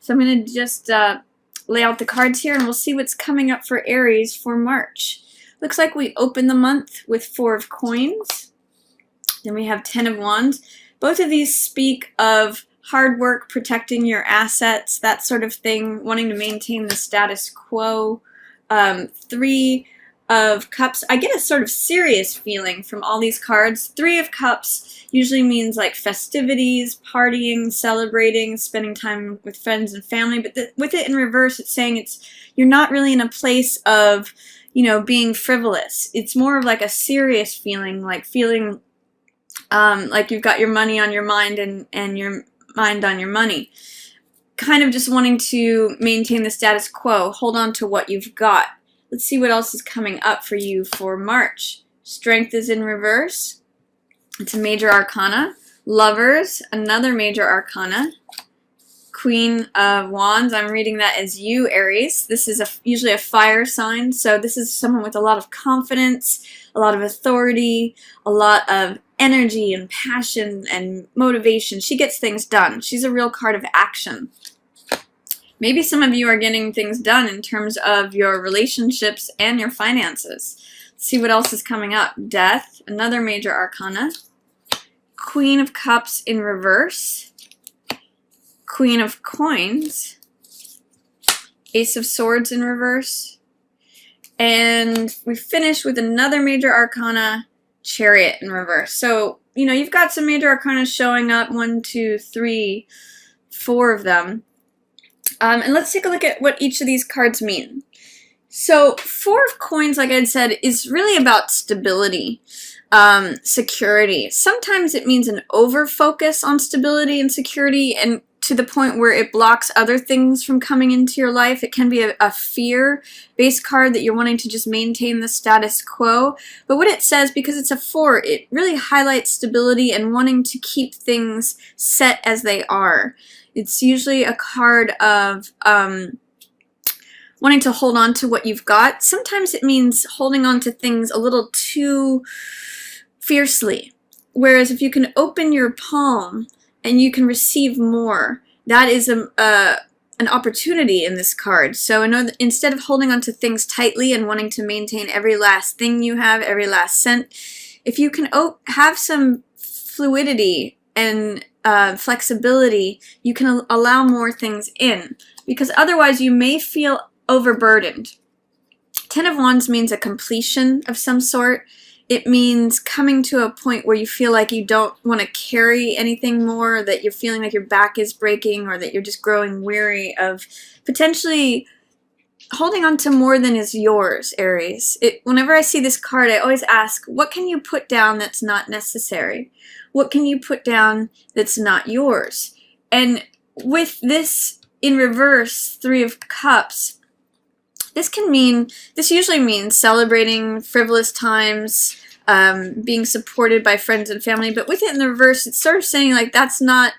So I'm going to just lay out the cards here, and we'll see what's coming up for Aries for March. Looks like we open the month with 4 of Coins. Then we have 10 of Wands. Both of these speak of hard work, protecting your assets, that sort of thing, wanting to maintain the status quo. 3 of Cups. I get a sort of serious feeling from all these cards. 3 of Cups usually means like festivities, partying, celebrating, spending time with friends and family. But with it in reverse, it's saying you're not really in a place of, being frivolous. It's more of like a serious feeling, like feeling like you've got your money on your mind and your mind on your money. Kind of just wanting to maintain the status quo, hold on to what you've got. Let's see what else is coming up for you for March. Strength is in reverse. It's a major arcana. Lovers, another major arcana. Queen of Wands, I'm reading that as you, Aries. This is usually a fire sign, so this is someone with a lot of confidence, a lot of authority, a lot of energy and passion and motivation. She gets things done. She's a real card of action. Maybe some of you are getting things done in terms of your relationships and your finances. Let's see what else is coming up. Death, another major arcana. Queen of Cups in reverse. Queen of Coins. Ace of Swords in reverse. And we finish with another major arcana, Chariot in reverse. So, you've got some major arcana showing up. 1, 2, 3, 4 of them. And let's take a look at what each of these cards mean. So 4 of Coins, like I said, is really about stability, security. Sometimes it means an over-focus on stability and security, and to the point where it blocks other things from coming into your life. It can be a fear-based card that you're wanting to just maintain the status quo. But what it says, because it's a 4, it really highlights stability and wanting to keep things set as they are. It's usually a card of wanting to hold on to what you've got. Sometimes it means holding on to things a little too fiercely. Whereas if you can open your palm and you can receive more, that is an opportunity in this card. So instead of holding on to things tightly and wanting to maintain every last thing you have, every last cent, if you can have some fluidity and flexibility, you can allow more things in, because otherwise you may feel overburdened. 10 of Wands means a completion of some sort. It means coming to a point where you feel like you don't want to carry anything more, that you're feeling like your back is breaking, or that you're just growing weary of potentially holding on to more than is yours, Aries. Whenever I see this card, I always ask, what can you put down that's not necessary? What can you put down that's not yours? And with this in reverse, 3 of Cups, this usually means celebrating frivolous times, being supported by friends and family. But with it in the reverse, it's sort of saying like that's not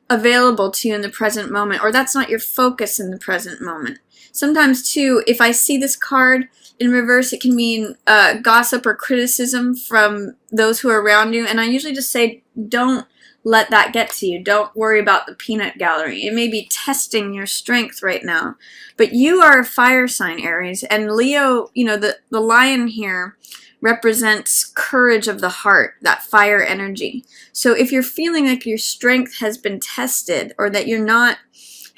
available to you in the present moment, or that's not your focus in the present moment. Sometimes, too, if I see this card in reverse, it can mean gossip or criticism from those who are around you. And I usually just say, don't let that get to you. Don't worry about the peanut gallery. It may be testing your strength right now. But you are a fire sign, Aries. And Leo, the lion here represents courage of the heart, that fire energy. So if you're feeling like your strength has been tested, or that you're not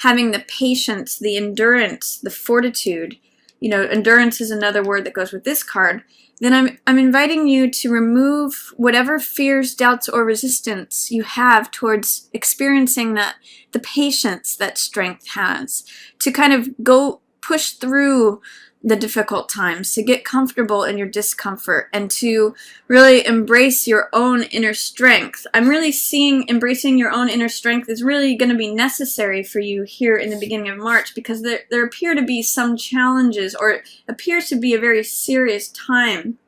having the patience, the endurance, the fortitude, endurance is another word that goes with this card, then I'm inviting you to remove whatever fears, doubts, or resistance you have towards experiencing the patience that strength has, to kind of go push through the difficult times, to get comfortable in your discomfort, and to really embrace your own inner strength. I'm really seeing embracing your own inner strength is really going to be necessary for you here in the beginning of March, because there appear to be some challenges, or it appears to be a very serious time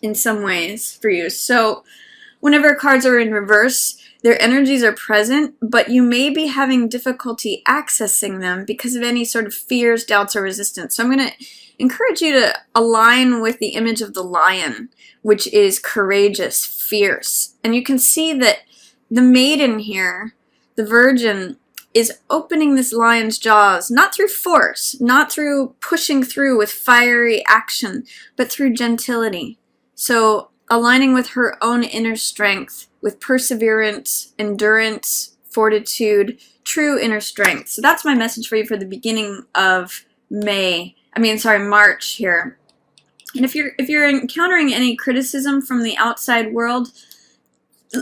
in some ways for you. So whenever cards are in reverse, their energies are present, but you may be having difficulty accessing them because of any sort of fears, doubts, or resistance. So I'm going to encourage you to align with the image of the lion, which is courageous, fierce. And you can see that the maiden here, the virgin, is opening this lion's jaws, not through force, not through pushing through with fiery action, but through gentility. So aligning with her own inner strength, with perseverance, endurance, fortitude, true inner strength. So that's my message for you for the beginning of March here. And if you're encountering any criticism from the outside world,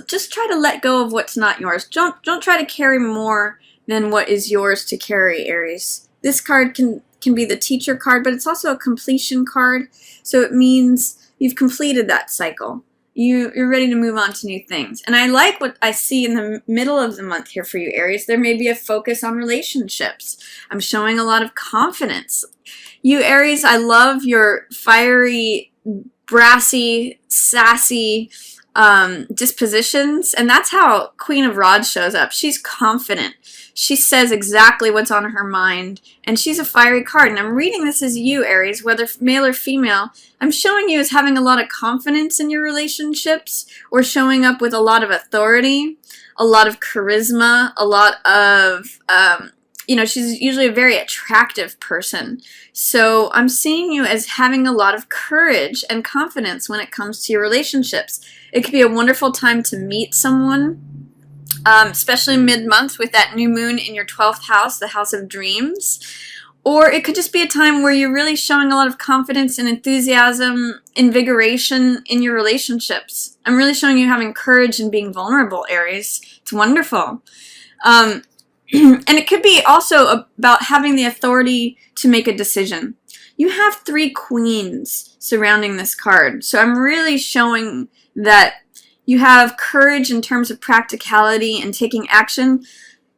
just try to let go of what's not yours. Don't try to carry more than what is yours to carry, Aries. This card can be the teacher card, but it's also a completion card. So it means you've completed that cycle. You're ready to move on to new things. And I like what I see in the middle of the month here for you, Aries. There may be a focus on relationships. I'm showing a lot of confidence. You, Aries, I love your fiery, brassy, sassy dispositions. And that's how Queen of Rods shows up. She's confident. She says exactly what's on her mind. And she's a fiery card. And I'm reading this as you, Aries, whether male or female. I'm showing you as having a lot of confidence in your relationships, or showing up with a lot of authority, a lot of charisma, a lot of, she's usually a very attractive person. So I'm seeing you as having a lot of courage and confidence when it comes to your relationships. It could be a wonderful time to meet someone, especially mid-month with that new moon in your 12th house, the house of dreams. Or it could just be a time where you're really showing a lot of confidence and enthusiasm, invigoration in your relationships. I'm really showing you having courage and being vulnerable, Aries. It's wonderful. And it could be also about having the authority to make a decision. You have 3 queens surrounding this card. So I'm really showing that you have courage in terms of practicality and taking action.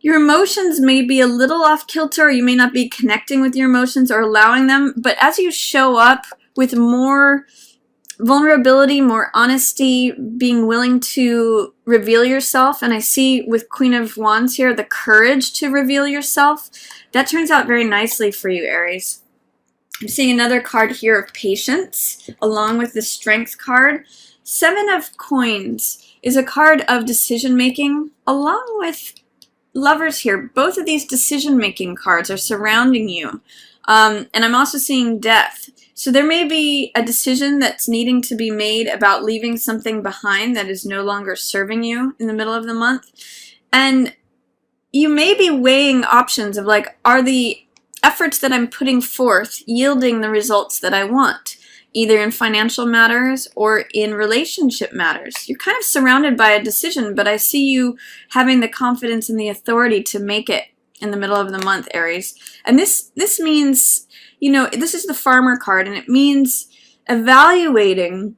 Your emotions may be a little off kilter, or you may not be connecting with your emotions or allowing them, but as you show up with more vulnerability, more honesty, being willing to reveal yourself, and I see with Queen of Wands here, the courage to reveal yourself, that turns out very nicely for you, Aries. I'm seeing another card here of patience, along with the Strength card. 7 of Coins is a card of decision-making, along with Lovers here. Both of these decision-making cards are surrounding you. And I'm also seeing Death. So there may be a decision that's needing to be made about leaving something behind that is no longer serving you in the middle of the month. And you may be weighing options of like, are the efforts that I'm putting forth yielding the results that I want, either in financial matters or in relationship matters. You're kind of surrounded by a decision, but I see you having the confidence and the authority to make it in the middle of the month, Aries. And this means, this is the Farmer card, and it means evaluating,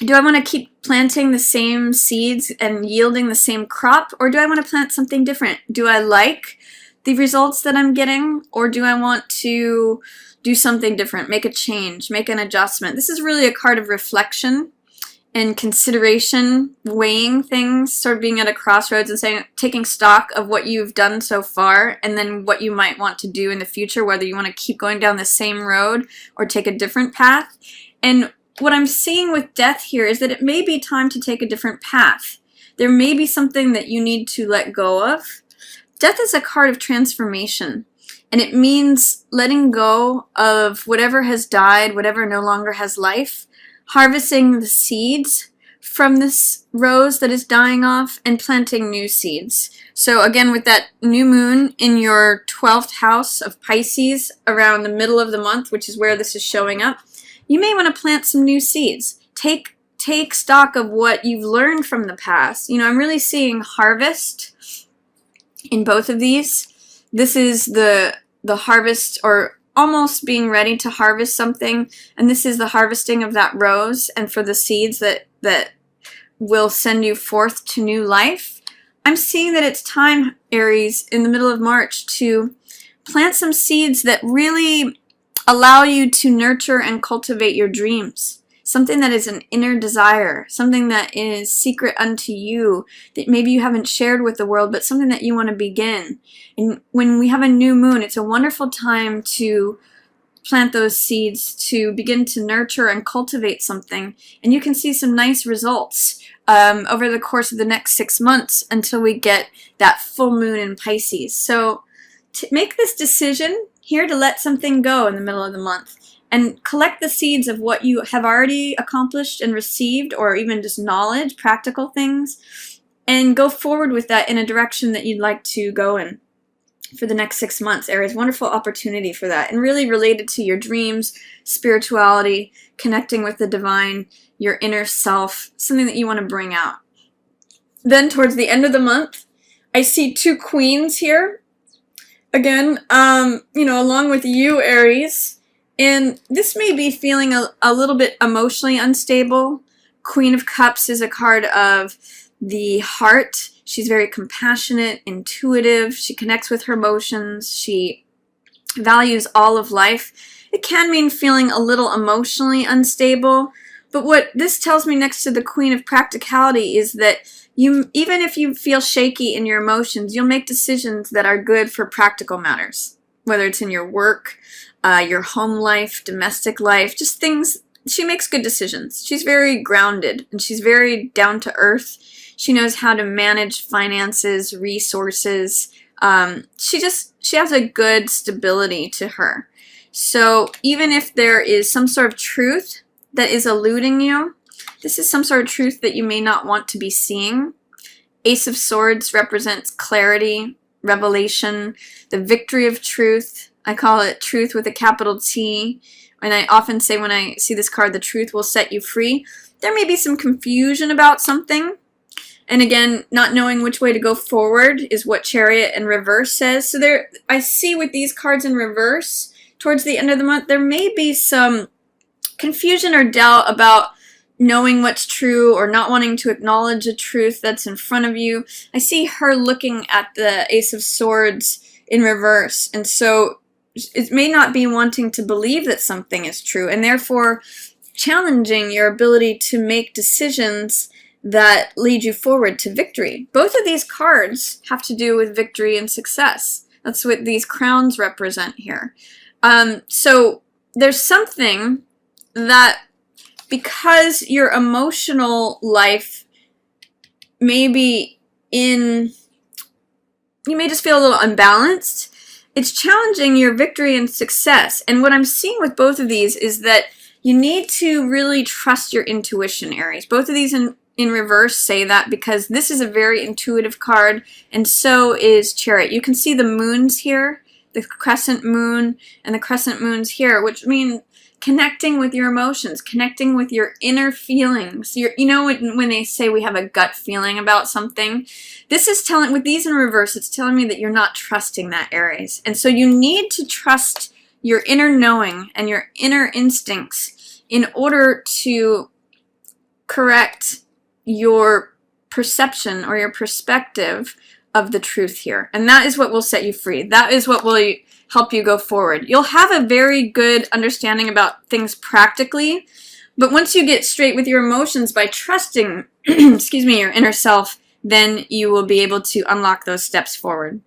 do I want to keep planting the same seeds and yielding the same crop, or do I want to plant something different? Do I like the results that I'm getting, or do I want to do something different, make a change, make an adjustment? This is really a card of reflection and consideration, weighing things, sort of being at a crossroads and saying, taking stock of what you've done so far and then what you might want to do in the future, whether you want to keep going down the same road or take a different path. And what I'm seeing with Death here is that it may be time to take a different path. There may be something that you need to let go of. Death is a card of transformation. And it means letting go of whatever has died, whatever no longer has life, harvesting the seeds from this rose that is dying off, and planting new seeds. So again, with that new moon in your 12th house of Pisces around the middle of the month, which is where this is showing up, you may want to plant some new seeds. Take stock of what you've learned from the past. I'm really seeing harvest in both of these. This is the harvest, or almost being ready to harvest something, and this is the harvesting of that rose and for the seeds that will send you forth to new life. I'm seeing that it's time, Aries, in the middle of March to plant some seeds that really allow you to nurture and cultivate your dreams. Something that is an inner desire, something that is secret unto you, that maybe you haven't shared with the world, but something that you want to begin. And when we have a new moon, it's a wonderful time to plant those seeds, to begin to nurture and cultivate something. And you can see some nice results over the course of the next 6 months until we get that full moon in Pisces. So to make this decision here to let something go in the middle of the month and collect the seeds of what you have already accomplished and received, or even just knowledge, practical things, and go forward with that in a direction that you'd like to go in for the next 6 months. Aries, wonderful opportunity for that, and really related to your dreams, spirituality, connecting with the divine, your inner self, something that you want to bring out. Then towards the end of the month, I see 2 queens here. Again, along with you, Aries. And this may be feeling a little bit emotionally unstable. Queen of Cups is a card of the heart. She's very compassionate, intuitive. She connects with her emotions. She values all of life. It can mean feeling a little emotionally unstable. But what this tells me next to the Queen of Practicality is that even if you feel shaky in your emotions, you'll make decisions that are good for practical matters, whether it's in your work, your home life, domestic life, just things. She makes good decisions. She's very grounded, and she's very down to earth. She knows how to manage finances, resources. She has a good stability to her. So even if there is some sort of truth that is eluding you, this is some sort of truth that you may not want to be seeing. Ace of Swords represents clarity, revelation, the victory of truth. I call it truth with a capital T. And I often say when I see this card, the truth will set you free. There may be some confusion about something. And again, not knowing which way to go forward is what Chariot in reverse says. So I see with these cards in reverse, towards the end of the month, there may be some confusion or doubt about knowing what's true or not wanting to acknowledge a truth that's in front of you. I see her looking at the Ace of Swords in reverse. And so it may not be wanting to believe that something is true, and therefore challenging your ability to make decisions that lead you forward to victory. Both of these cards have to do with victory and success. That's what these crowns represent here. So there's something that, because your emotional life may be you may just feel a little unbalanced. It's challenging your victory and success. And what I'm seeing with both of these is that you need to really trust your intuition, Aries. Both of these in reverse say that, because this is a very intuitive card, and so is Chariot. You can see the moons here, the crescent moon and the crescent moons here, which mean connecting with your emotions, connecting with your inner feelings. When they say we have a gut feeling about something, this is telling, with these in reverse, it's telling me that you're not trusting that, Aries. And so you need to trust your inner knowing and your inner instincts in order to correct your perception or your perspective of the truth here. And that is what will set you free. That is what will help you go forward. You'll have a very good understanding about things practically, but once you get straight with your emotions by trusting, excuse me, your inner self, then you will be able to unlock those steps forward.